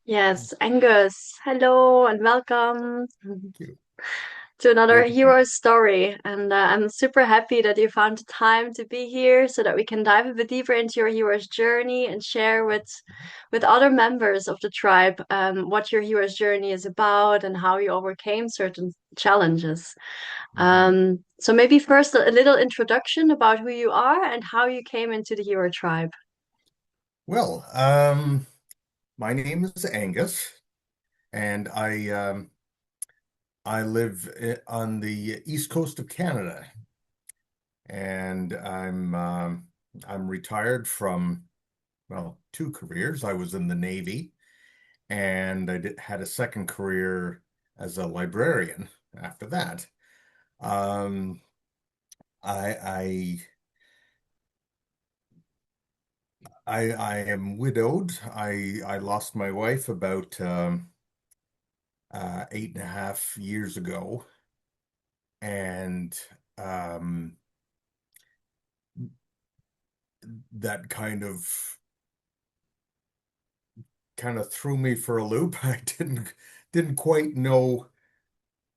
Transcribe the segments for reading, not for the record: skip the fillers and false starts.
Yes, Angus, hello and welcome You. to another Great to see hero story. And I'm super happy that you found the time to be here so that we can dive a bit deeper into your hero's journey and share with other members of the tribe what your hero's journey is about and how you overcame certain challenges. you. Mhm. So maybe first a little introduction about who you are and how you came into the hero tribe. Well, my name is Angus, and I live on the east coast of Canada, and I'm retired from two careers. I was in the Navy, and had a second career as a librarian after that. Um, I I am widowed. I lost my wife about 8.5 years ago, and um, that kind of threw me for a loop. I didn't quite know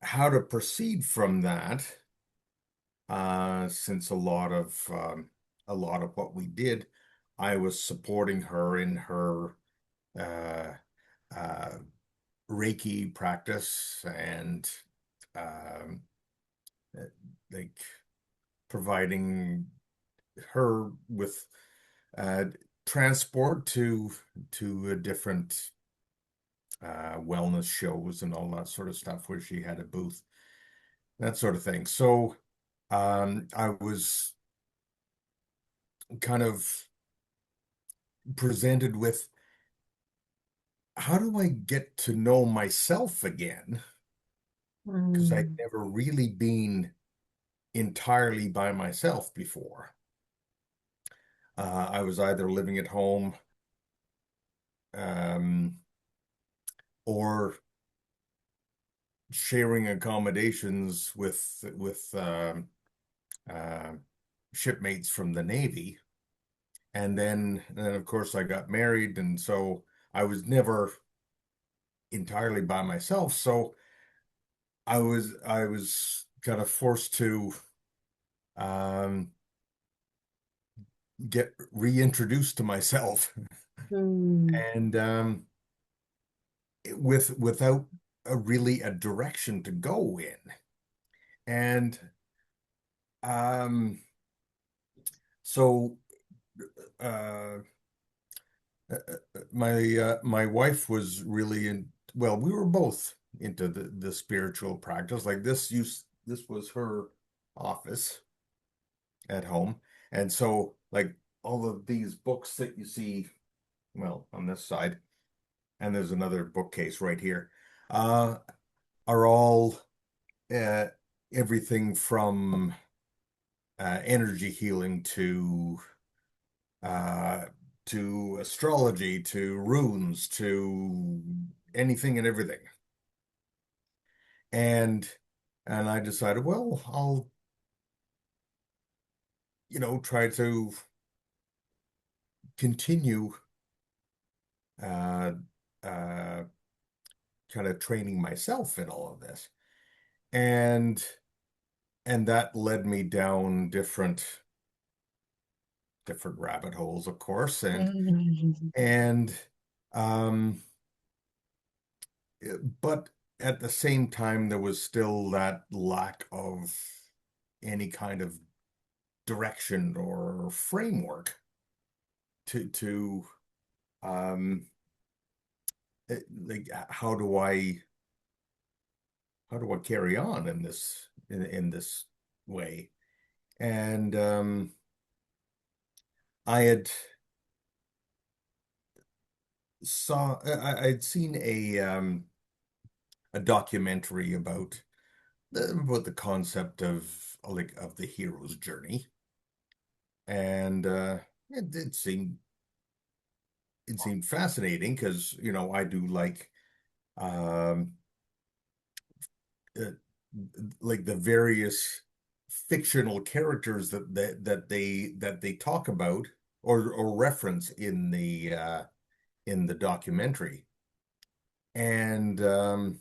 how to proceed from that, since a lot of what we did, I was supporting her in her uh, uh, Reiki practice and um, like providing her with uh, transport to a different wellness shows and all that sort of stuff where she had a booth, that sort of thing. So I was kind of presented with, how do I get to know myself again? Because I'd Mm. never really been entirely by myself before. I was either living at home, um, or sharing accommodations with uh, shipmates from the Navy. And then of course I got married, and so I was never entirely by myself. So I was kind of forced to um, get reintroduced to myself, Mm. and without really a direction to go in. And so uh, my wife was really well, we were both into the spiritual practice. Like this was her office at home. And so like all of these books that you see, well, on this side, and there's another bookcase right here, uh, are all uh, everything from energy healing uh, to astrology to runes to anything and everything. And and I decided, well, I'll try to continue uh, uh, kind of training myself in all of this. And and that led me down different rabbit holes, of course, and um, but at the same time, there was still that lack of any kind of direction or framework to um, like how do I carry on in this way? And I had I'd seen a documentary about the concept of the hero's journey, and it seemed fascinating because I do um uh, like the various fictional characters that they talk about or reference in the documentary. and and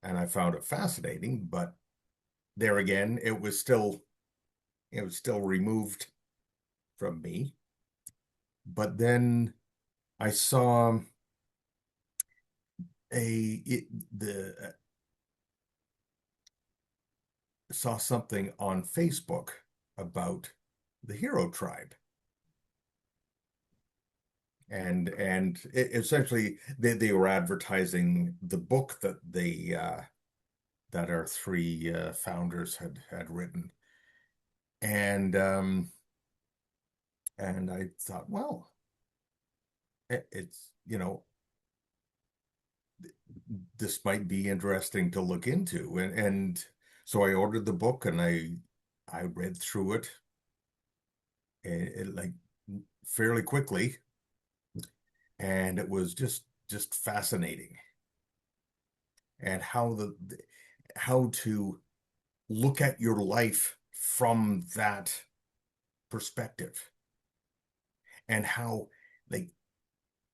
I found it fascinating, but there again, it was still removed from me. But then I saw a it, the saw something on Facebook about the Hero Tribe, and essentially they were advertising the book that they that our three founders had written, and I thought, well, it's this might be interesting to look into, and so I ordered the book and I read through it, like fairly quickly, and it was just fascinating, and how to look at your life from that perspective, and how like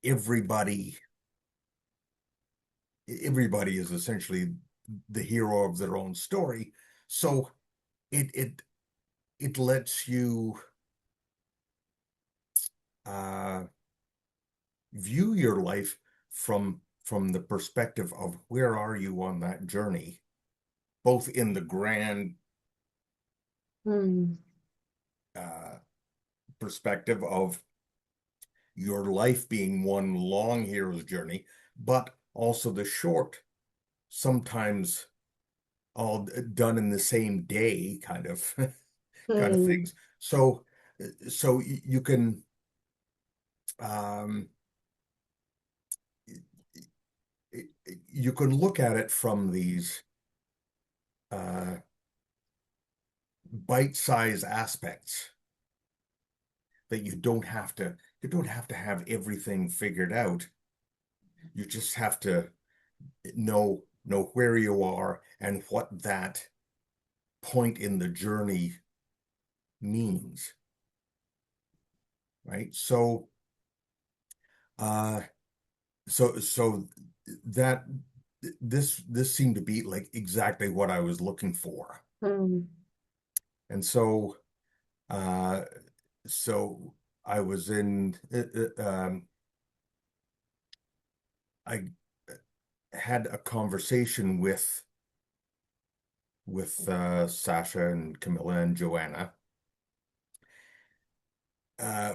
everybody everybody is essentially the hero of their own story. So it it it lets you uh view your life from the perspective of where are you on that journey, both in the grand Mm. uh perspective of your life being one long hero's journey, but also the short, sometimes all done in the same day kind of kind of Mm. things. So you can um, you can look at it from these uh, bite-sized aspects that you don't have to have everything figured out. You just have to know where you are and what that point in the journey means, right? Uh, so that this seemed to be like exactly what I was looking for. Mm. And uh so I was in I had a conversation with Sasha and Camilla and Joanna,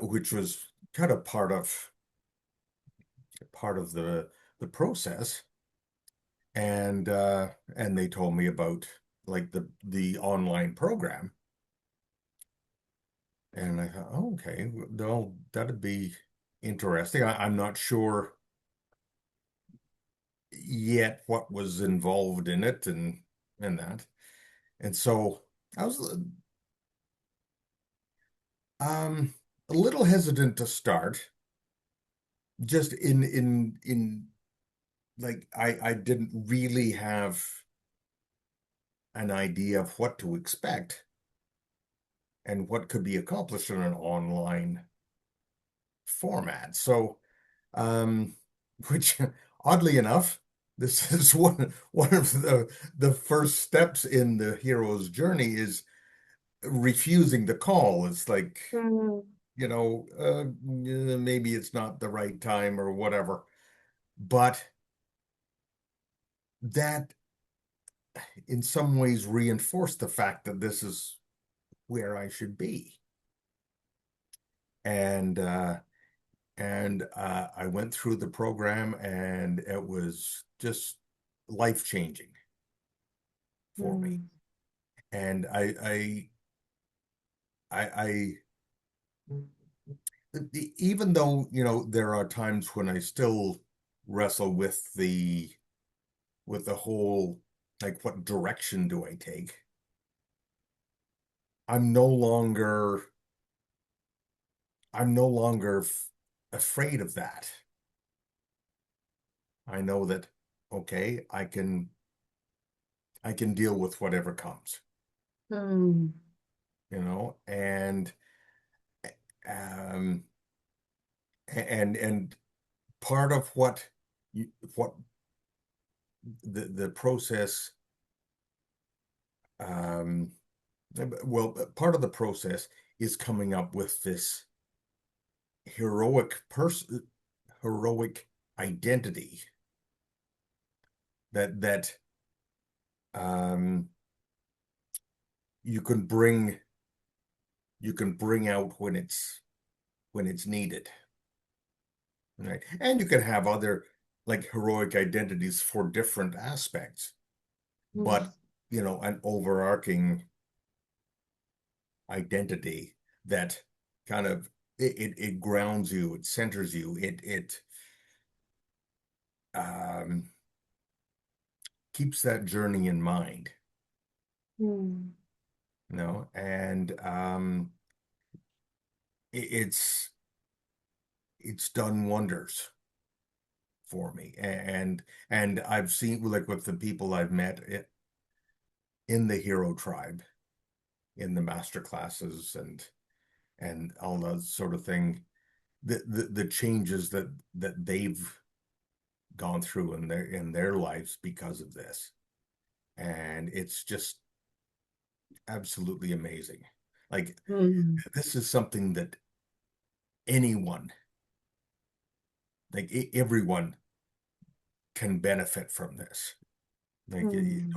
which was kind of part of the process, and they told me about like the online program, and I thought, oh, okay, well, that'd be interesting. I'm not sure yet what was involved in it, and that, and so I was um a little hesitant to start, just in like I didn't really have an idea of what to expect and what could be accomplished in an online format. So, um, which oddly enough, this is one of the first steps in the hero's journey is refusing the call. It's like, Mm. maybe it's not the right time or whatever. But that in some ways reinforced the fact that this is where I should be. And I went through the program, and it was just life changing for me. Mm. And I even though there are times when I still wrestle with the whole, like, what direction do I take? I'm no longer I'm no longer afraid of that. I know that, okay, I can deal with whatever comes, Mm. and um and part of what the process, um, well, part of the process is coming up with this heroic person, heroic identity that um, you can bring you can bring out when it's needed, right? And you can have other like heroic identities for different aspects, but an overarching identity that kind of it grounds you, it centers you, it um, keeps that journey in mind, Mm. and it's done wonders for me, and I've seen like with the people I've met in the hero tribe, in the master classes, and all that sort of thing, the changes that they've gone through in their lives because of this, and it's just absolutely amazing. Like Mm. this is something that anyone, like everyone, can benefit from this. Like Mm.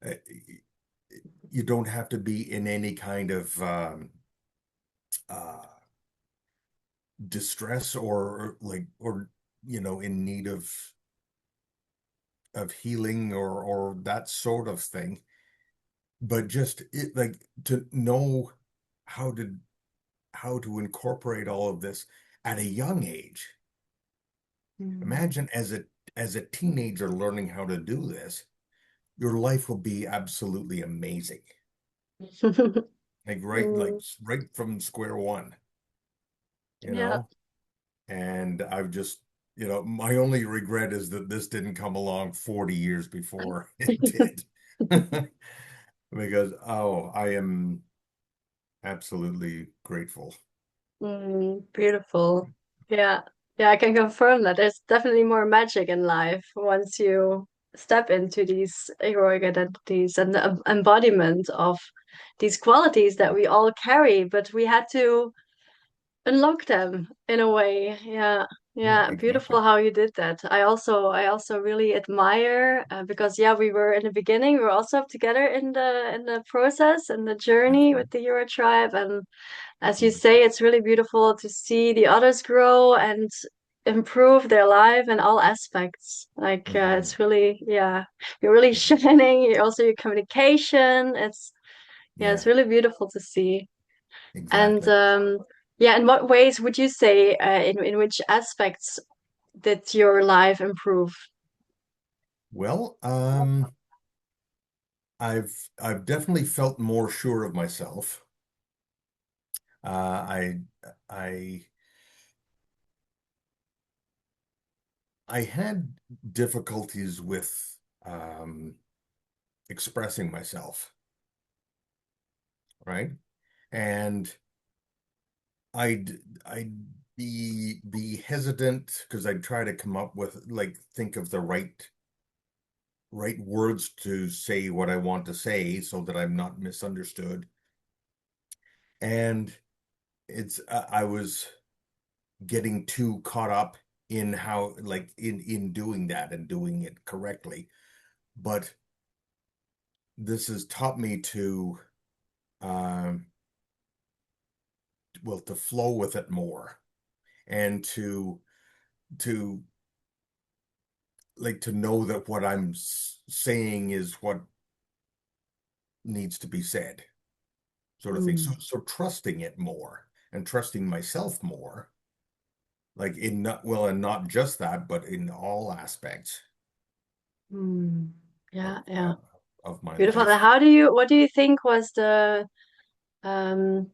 uh, you don't have to be in any kind of uh, distress or like or in need of healing or that sort of thing, but just like to know how to incorporate all of this at a young age. Mm. Imagine as a teenager learning how to do this, your life will be absolutely amazing. Like Mm. right from square one, you Yeah. know? And I've just, my only regret is that this didn't come along 40 years before it did. Because, oh, I am absolutely grateful. Beautiful. Yeah. Yeah, I can confirm that there's definitely more magic in life once you step into these heroic identities and the embodiment of these qualities that we all carry, but we had to unlock them in a way. Yeah. Yeah, Yeah, exactly. beautiful how you did that. I also really admire because yeah, we were in the beginning, we were also together in the process and the journey Mhm. with the Euro tribe, and as you Mhm. say, it's really beautiful to see the others grow and improve their life in all aspects. Like Mhm. it's really, yeah, you're really Mhm. shining. You also your communication. Yeah, it's Yeah, really beautiful to see. And exactly. yeah, in what ways would you say, in which aspects did your life improve? Well, I've definitely felt more sure of myself. I I I had difficulties with expressing myself, right? And I'd be hesitant because I'd try to come up with like think of the right words to say what I want to say so that I'm not misunderstood. And I was getting too caught up in how like in doing that and doing it correctly. But this has taught me to um well to flow with it more and to like to know that what I'm saying is what needs to be said, sort of thing. So Mm, trusting it more and trusting myself more, like in not well, and not just that, but in all aspects mm. of Yeah, uh, yeah. of my Beautiful. And life. what do you think was the um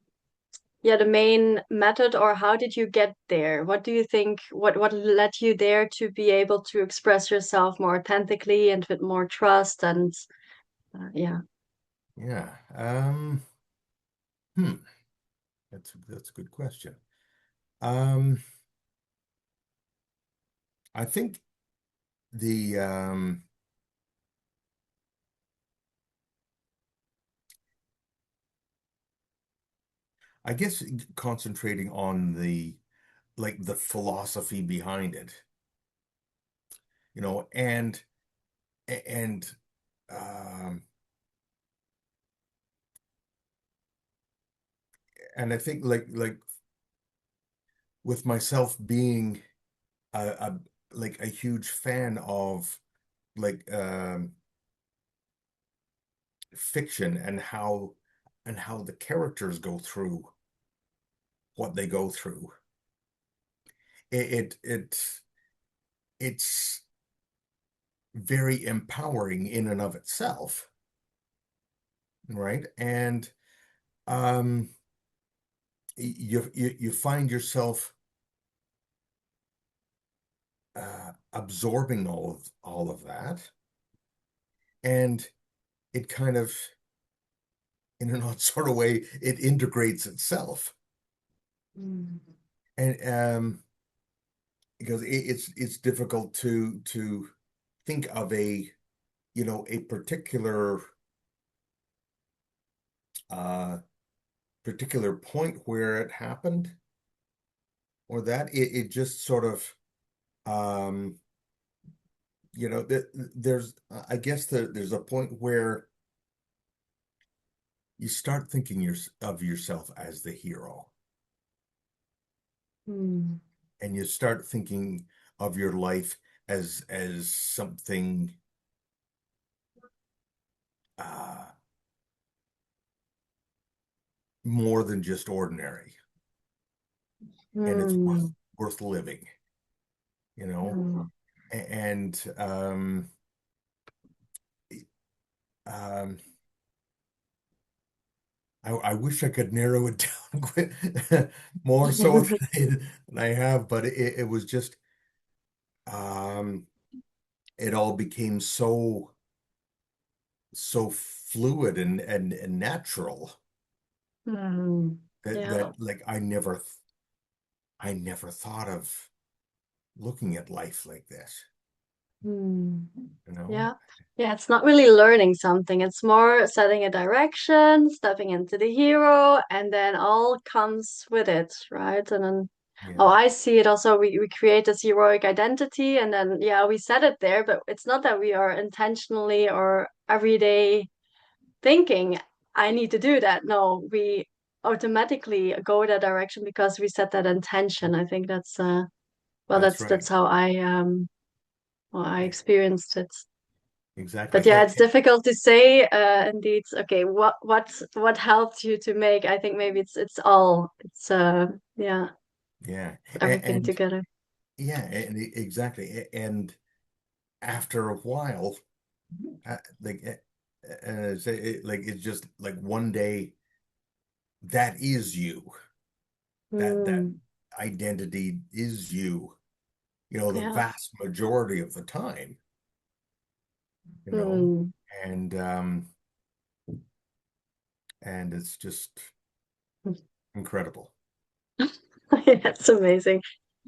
yeah, the main method, or how did you get there? What do you think, what led you there to be able to express yourself more authentically and with more trust and yeah. Yeah. Hmm. That's a good question. Um, I think the I guess concentrating on the like the philosophy behind it, and and um and I think like with myself being a like a huge fan of like fiction and how the characters go through what they go through. It it's very empowering in and of itself, right? And um you find yourself absorbing all of that, and it kind of, in an odd sort of way, it integrates itself. Mm. And because it's difficult to think of a uh particular point where it happened, or that it just sort of um there's I guess there's a point where you start thinking of yourself as the hero, Mm. and you start thinking of your life as something uh more than just ordinary, and it's Mm. worth living, you know Mm. and um I wish I could narrow it down more so than I have, but it was just um it all became so fluid and natural Mm. Yeah. that like I never thought of looking at life like this, Mm. you know? Yeah. Yeah, it's not really learning something. It's more setting a direction, stepping into the hero, and then all comes with it, right? And then, oh, Yeah, I see it also. We create this heroic identity, and then, yeah, we set it there, but it's not that we are intentionally or every day thinking, I need to do that. No, we automatically go that direction because we set that intention. I think that's, well, that's that's right. how I Yeah, experienced it. exactly. But yeah, it's difficult to say. Indeed. Okay, what helped you to make? I think maybe it's yeah, Yeah, everything and together. yeah, and exactly. And after a while, like, like it's just like one day that is you. That Mm, identity is you. The yeah. vast majority of the time. You know, Mm. and it's just incredible. Yeah, it's amazing.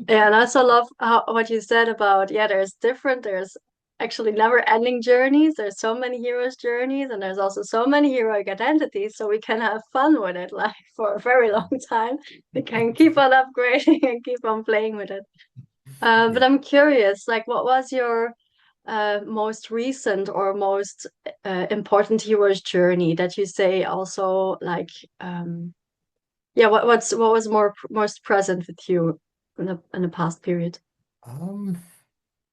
Yeah, and I also love what you said about, yeah, there's actually never-ending journeys. There's so many heroes' journeys, and there's also so many heroic identities, so we can have fun with it, like for a very long time. We can keep on upgrading and keep on playing with it. But Yeah. I'm curious, like, what was your most recent or most important hero's journey that you say also like yeah, what was most present with you in the past period? Um,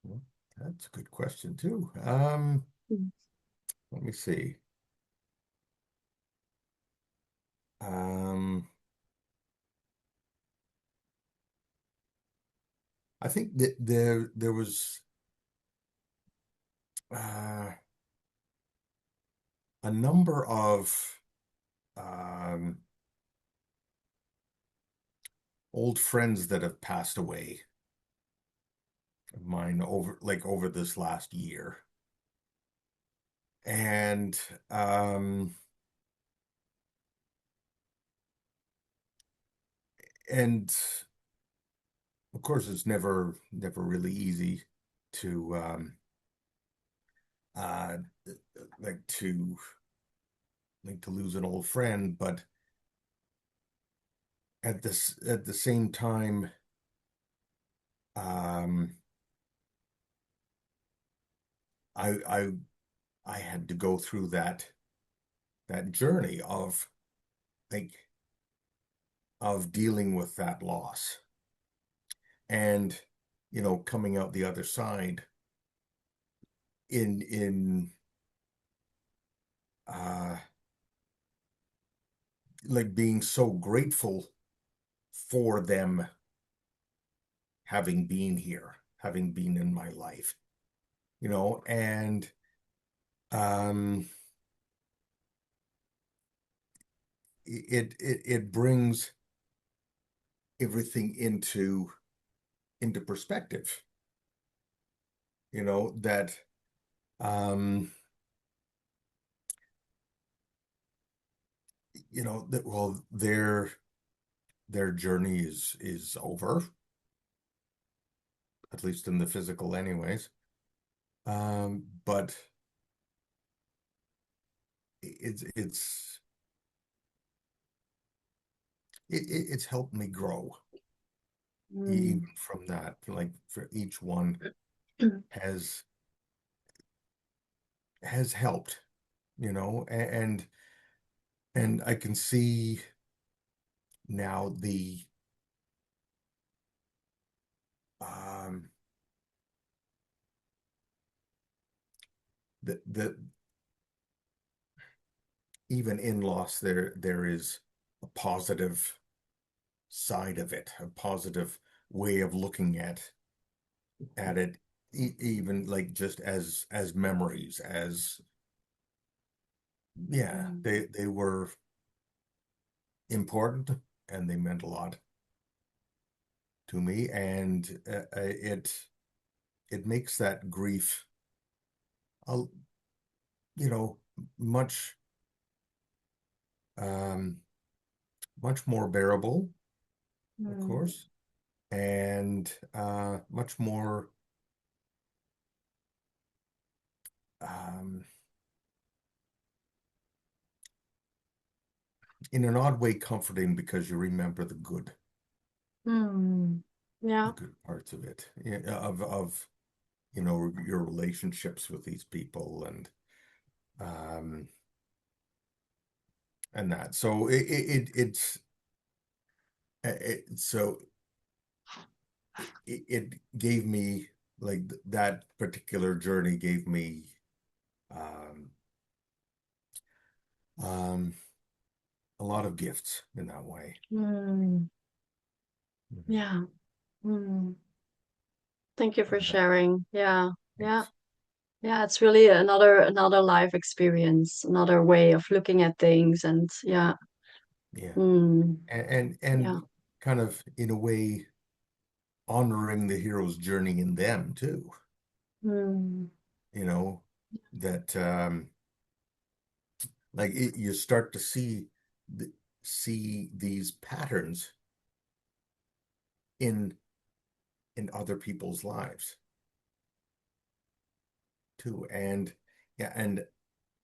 well, that's a good question too. Mm. Let me see. Um, I think that there was uh, a number of um, old friends that have passed away of mine over this last year, and um, and of course it's never really easy to. uh, like to lose an old friend, but at the same time, um, I I I had to go through that journey like of dealing with that loss and coming out the other side in uh like being so grateful for them having been here, having been in my life, and um it brings everything into perspective, that um that well their journey is over, at least in the physical anyways. But it's it's helped me grow even Mm. from that. Like for each one has helped, and I can see now um the even in loss there is a positive side of it, a positive way of looking at it, even like just as memories, as yeah, Mm. they were important and they meant a lot to me, and it makes that grief a you know much um much more bearable, of Mm. course, and much more um in an odd way comforting, because you remember Mm. the Yeah. good parts of it, yeah, of your relationships with these people, um and that. So so it gave me, like, that particular journey gave me um um a lot of gifts in that way. Mm. Mhm. Yeah. Mm. Thank you for Yeah, sharing. Yeah. Yeah. thanks. Yeah, it's really another life experience, another way of looking at things and yeah. Yeah, Mm. and Yeah. kind of in a way honoring the hero's journey in them too, Mm. you know that like you start to see these patterns in other people's lives too, and yeah, and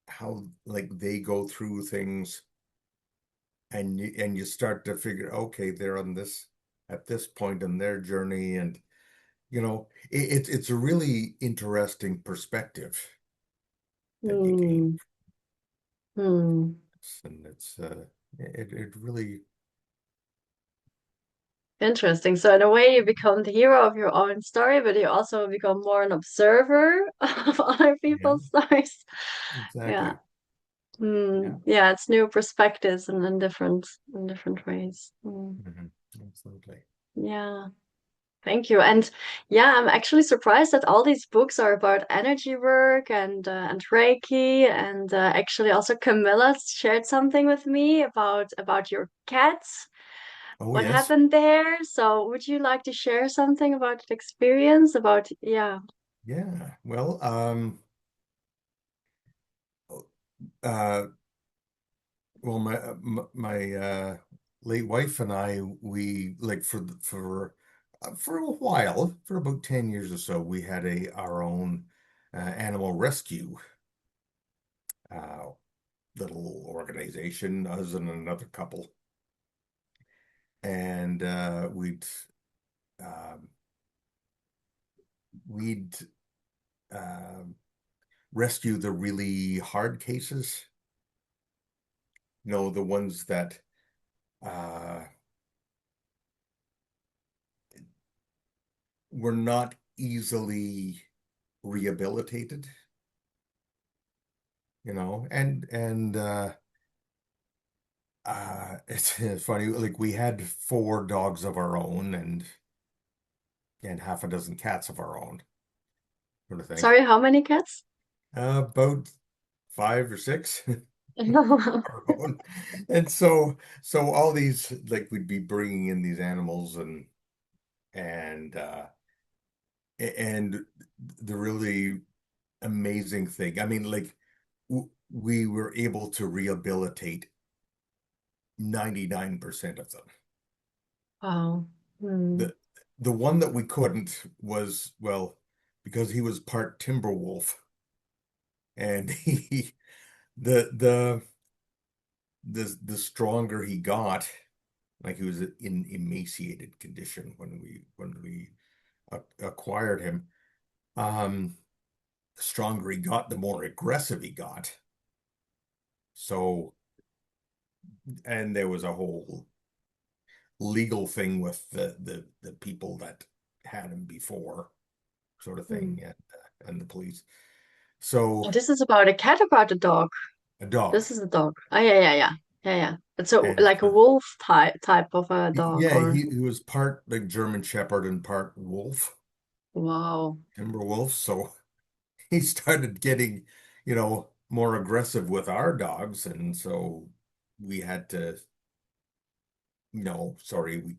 how, like, they go through things, and you start to figure, okay, they're on this at this point in their journey, and it's a really interesting perspective that you gain, Mm. Mm. and it really. Interesting. So in a way, you become the hero of your own story, but you also become more an observer of other Yeah, people's stories. Yeah. exactly. Yeah. Mm. Yeah, it's new perspectives and in different ways. Mm. Hmm. Absolutely. Yeah. Thank you. And yeah, I'm actually surprised that all these books are about energy work and Reiki, and actually also Camilla shared something with me about your cats. Oh, What yes. happened there? So would you like to share something about the experience about yeah. Yeah. Well, uh my late wife and I, we, like, for a while, for about 10 years or so, we had our own animal rescue uh, little organization, us and another couple, and um, we'd um rescue the really hard cases, the ones that uh, were not easily rehabilitated, and it's funny, like we had four dogs of our own and half a dozen cats of our own, sort of thing. Sorry, how many cats? About five or six of our own. And so all these, like, we'd be bringing in these animals and uh and the really amazing thing, I mean, like, we were able to rehabilitate 99% of them. Wow. Hmm. The the one that we couldn't was, well, because he was part timber wolf, and he the the stronger he got, like he was in emaciated condition when we acquired him. The stronger he got, the more aggressive he got. So, and there was a whole legal thing with the people that had him before, sort of Hmm. thing, and the police. So And this is about a cat, or about a dog? a dog, This is a dog. Oh yeah, yeah, yeah. Yeah, yeah. It's a and like a wolf type of a dog, yeah, or he was part like German Shepherd and part wolf, wow. timber wolf. So he started getting, more aggressive with our dogs, and so we had to, no, sorry,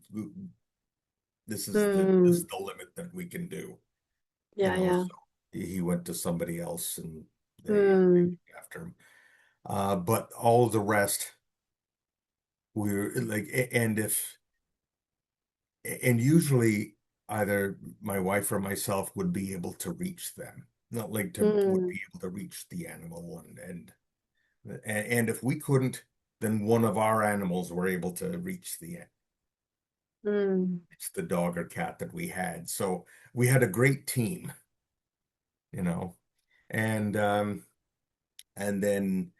this is Hmm. the limit that we can do, Yeah, yeah. so he went to somebody else and they Hmm. looked after him. But all the rest, we're like, and usually either my wife or myself would be able to reach them, not like to would Hmm. be able to reach the animal, and if we couldn't, then one of our animals were able to Hmm. reach the dog or cat that we had. So we had a great team, you know, and then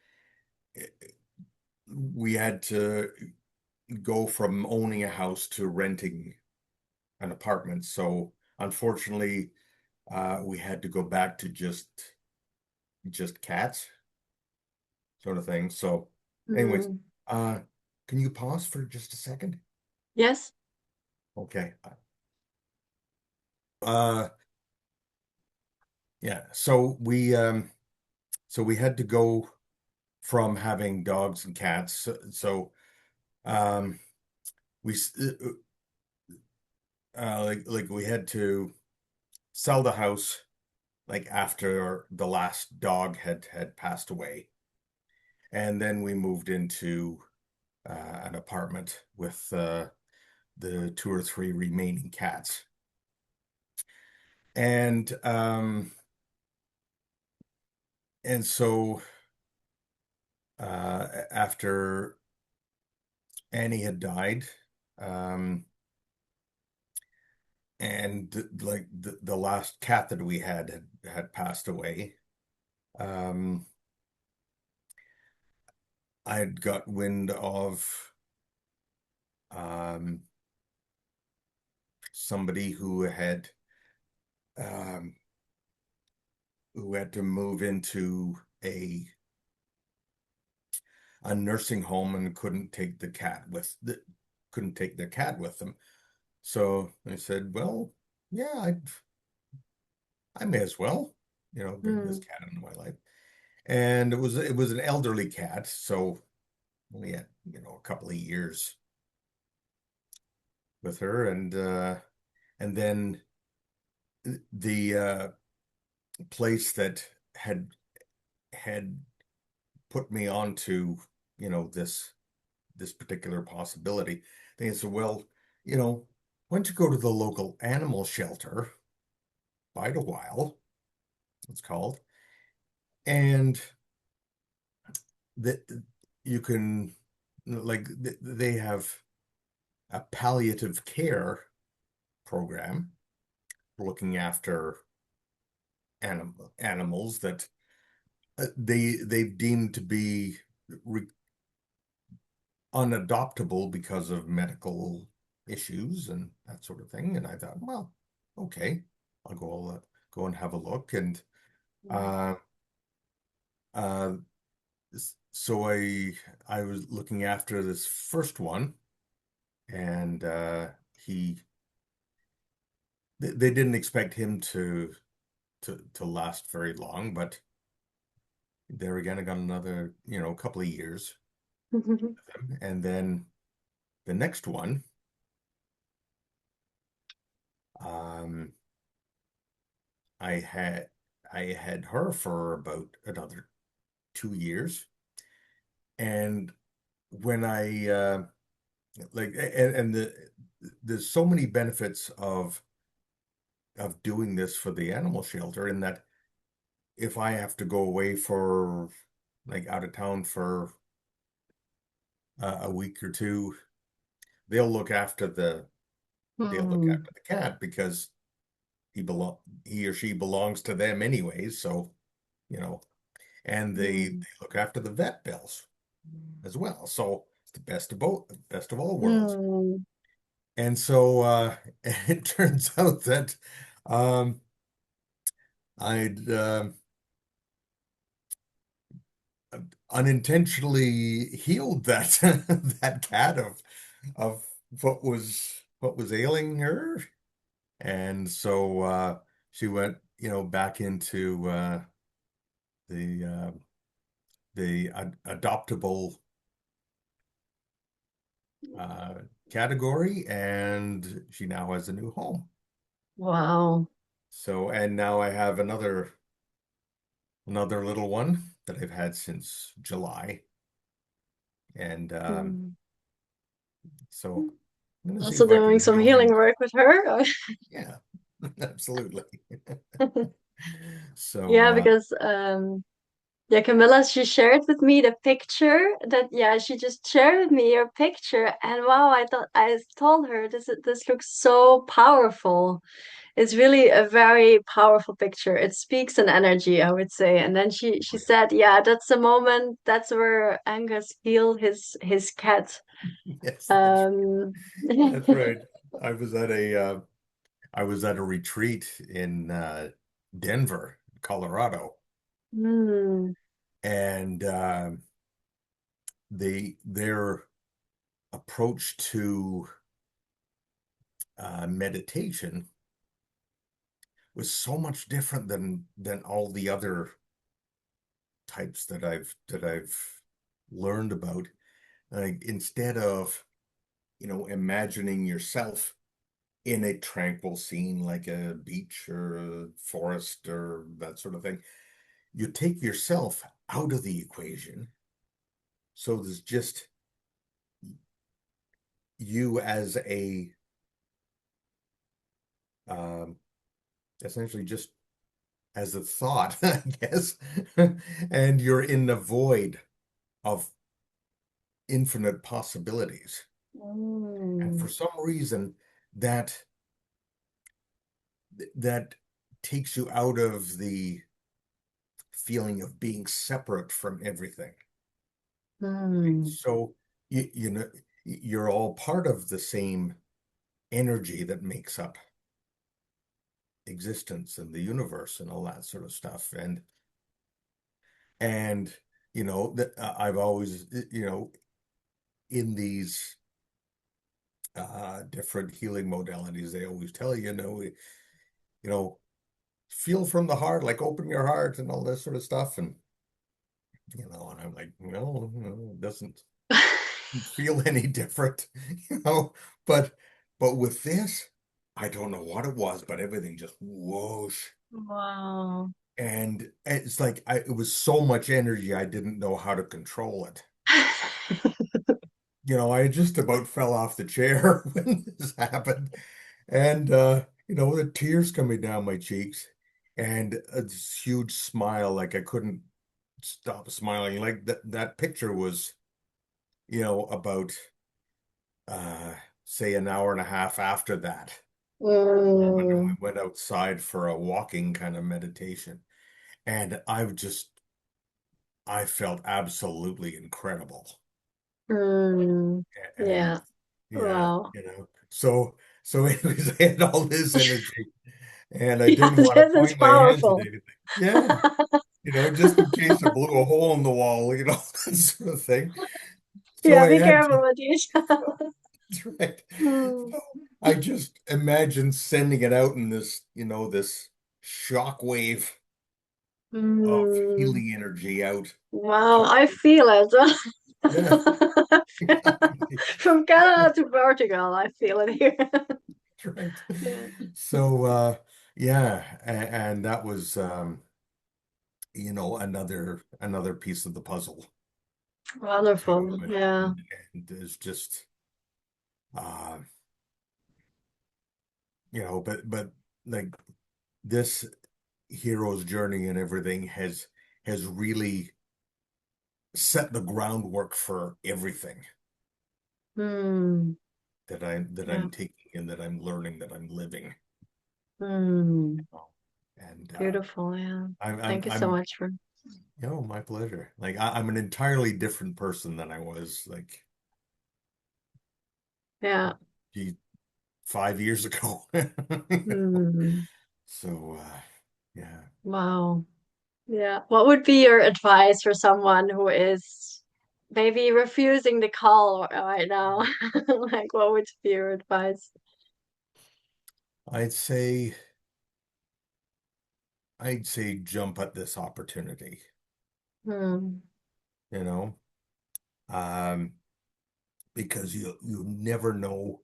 we had to go from owning a house to renting an apartment. So unfortunately, we had to go back to just cats, sort of thing. So, anyways, Hmm. uh, can you pause for just a second? Yes. Okay. Uh, yeah. So we had to go from having dogs and cats. So um, we like we had to sell the house like after the last dog had passed away, and then we moved into an apartment with the two or three remaining cats. And so after Annie had died, um, and like the last cat that we had passed away, um, I had got wind of um, somebody um, who had to move into a nursing home and couldn't take their cat with them. So I said, well, yeah, I may as well, bring this Hmm. cat into my life. And it was an elderly cat, so only had, a couple of years with her, and then the place that had put me onto, this particular possibility. They said, well, you know, why don't you go to the local animal shelter, bide a while, it's called. And that you can like they have a palliative care program looking after animals that they've deemed to be re unadoptable because of medical issues and that sort of thing. And I thought, well, okay, I'll go and have a look. And uh, uh, so I was looking after this first one, and he they didn't expect him to last very long, but there again, I got another, couple of years. And then the next one, um, I had I had her for about another 2 years. And when I like and there's so many benefits of doing this for the animal shelter in that if I have to go away for like out of town for a week or two, they'll look after they'll look Hmm. after the cat because he or she belongs to them anyways. So, you know, and they Hmm. look after the vet bills as well. So it's the best of all worlds. Hmm. And so it turns out that um, I'd unintentionally healed that that cat of what was ailing her. And so she went, back into the adoptable uh, category, and she now has a new home. Wow. So, and now I have another little one that I've had since July, and Hmm. so I'm gonna see Also if I doing can some heal healing him too. work with her. Yeah, absolutely. So, Yeah, because yeah, Camilla, she shared with me the picture that yeah, she just shared with me your picture, and wow, I told her this looks so powerful. It's really a very powerful picture. It speaks an energy, I would say. And then she oh yeah, said, yeah, that's the moment, that's where Angus healed his cat. yes, Um, that's right. I was at a retreat in Denver, Colorado, hmm, and their approach to meditation was so much different than all the other types that I've learned about. Like instead of imagining yourself in a tranquil scene like a beach or a forest or that sort of thing, you take yourself out of the equation. So there's just you as a um, essentially just as a thought, I guess, and you're in the void of infinite possibilities. And for mm, some reason, that that takes you out of the feeling of being separate from everything. mm, So you're all part of the same energy that makes up existence and the universe and all that sort of stuff. And that I've always in these different healing modalities, they always tell you, you know, feel from the heart, like open your heart and all this sort of stuff. And and I'm like, no, it doesn't feel any different, you know. But with this, I don't know what it was, but everything just whoosh. wow. And it's like it was so much energy, I didn't know how to control it. I just about fell off the chair when this happened. And the tears coming down my cheeks. and a huge smile, like I couldn't stop smiling. Like that picture was, about uh say an hour and a half after that, when we Mm, went outside for a walking kind of meditation. And I felt absolutely incredible. mm, And yeah. yeah, Wow. so anyways, I had all this energy and I Yeah, didn't want to this is point my hands at powerful. anything. Yeah, just in case I blew a hole in the wall, that sort of thing. So Yeah, I be had careful to, with these. that's right. Mm, So I just imagined sending it out in this shock wave of mm. healing energy out Wow, to, I feel it. yeah, exactly. From Canada to Portugal, I feel it here. That's right. Yeah. So yeah, and that was another piece of the puzzle too. Wonderful. Yeah. And there's just uh but like this hero's journey and everything has really set the groundwork for everything Hmm. that Yeah. I'm taking and that I'm learning, that I'm living. Hmm. And Beautiful. Yeah. Thank you so I'm much for. my pleasure. Like I'm an entirely different person than I was like Yeah. gee, 5 years ago. Hmm. So yeah. Wow. Yeah. What would be your advice for someone who is maybe refusing the call right now? Like, what would be your advice? I'd say I'd say jump at this opportunity, Hmm. you know, um, because you never know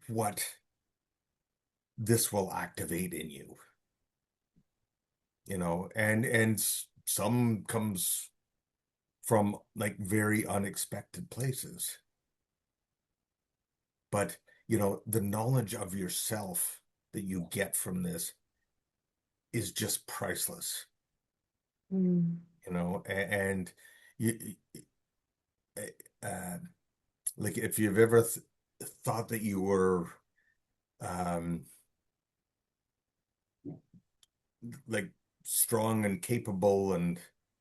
what this will activate in you, and some comes from like very unexpected places. But the knowledge of yourself that you get from this is just priceless, and you, uh, like if you've ever thought that you were um like strong and capable and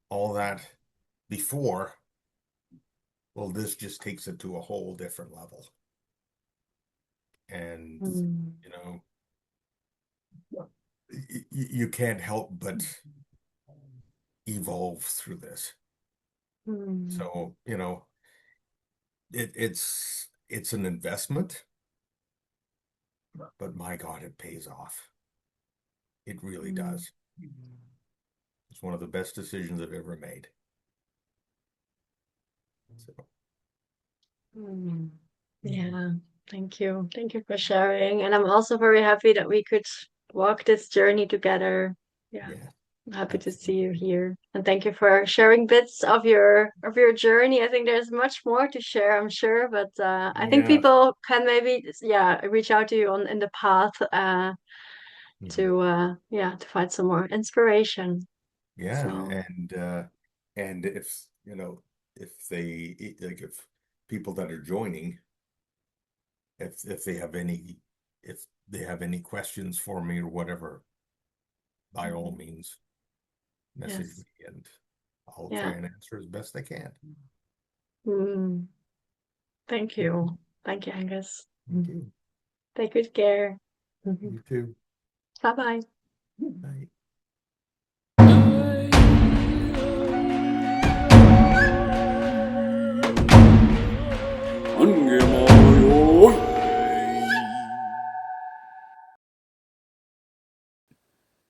all that before, well, this just takes it to a whole different level. And Hmm. you know you can't help but evolve through this. Hmm. So it's an investment, but my God, it pays off. It really Hmm. does. It's one of the best decisions I've ever made. So Hmm. Yeah, thank you. Thank you for sharing. And I'm also very happy that we could walk this journey together. Yeah, yeah, I'm happy to see you absolutely. here. And thank you for sharing bits of your journey. I think there's much more to share, I'm sure, but I think Yeah. people can maybe reach out to you on in the path Mhm. to find some more inspiration. Yeah, So, and if they like if people that are joining, if they have any questions for me or whatever, by all mhm. means, message Yes. me and I'll try Yeah. and answer as best I can. Mm, thank you. Thank you, Angus. Thank you. Take good care. You too. Bye bye. Bye.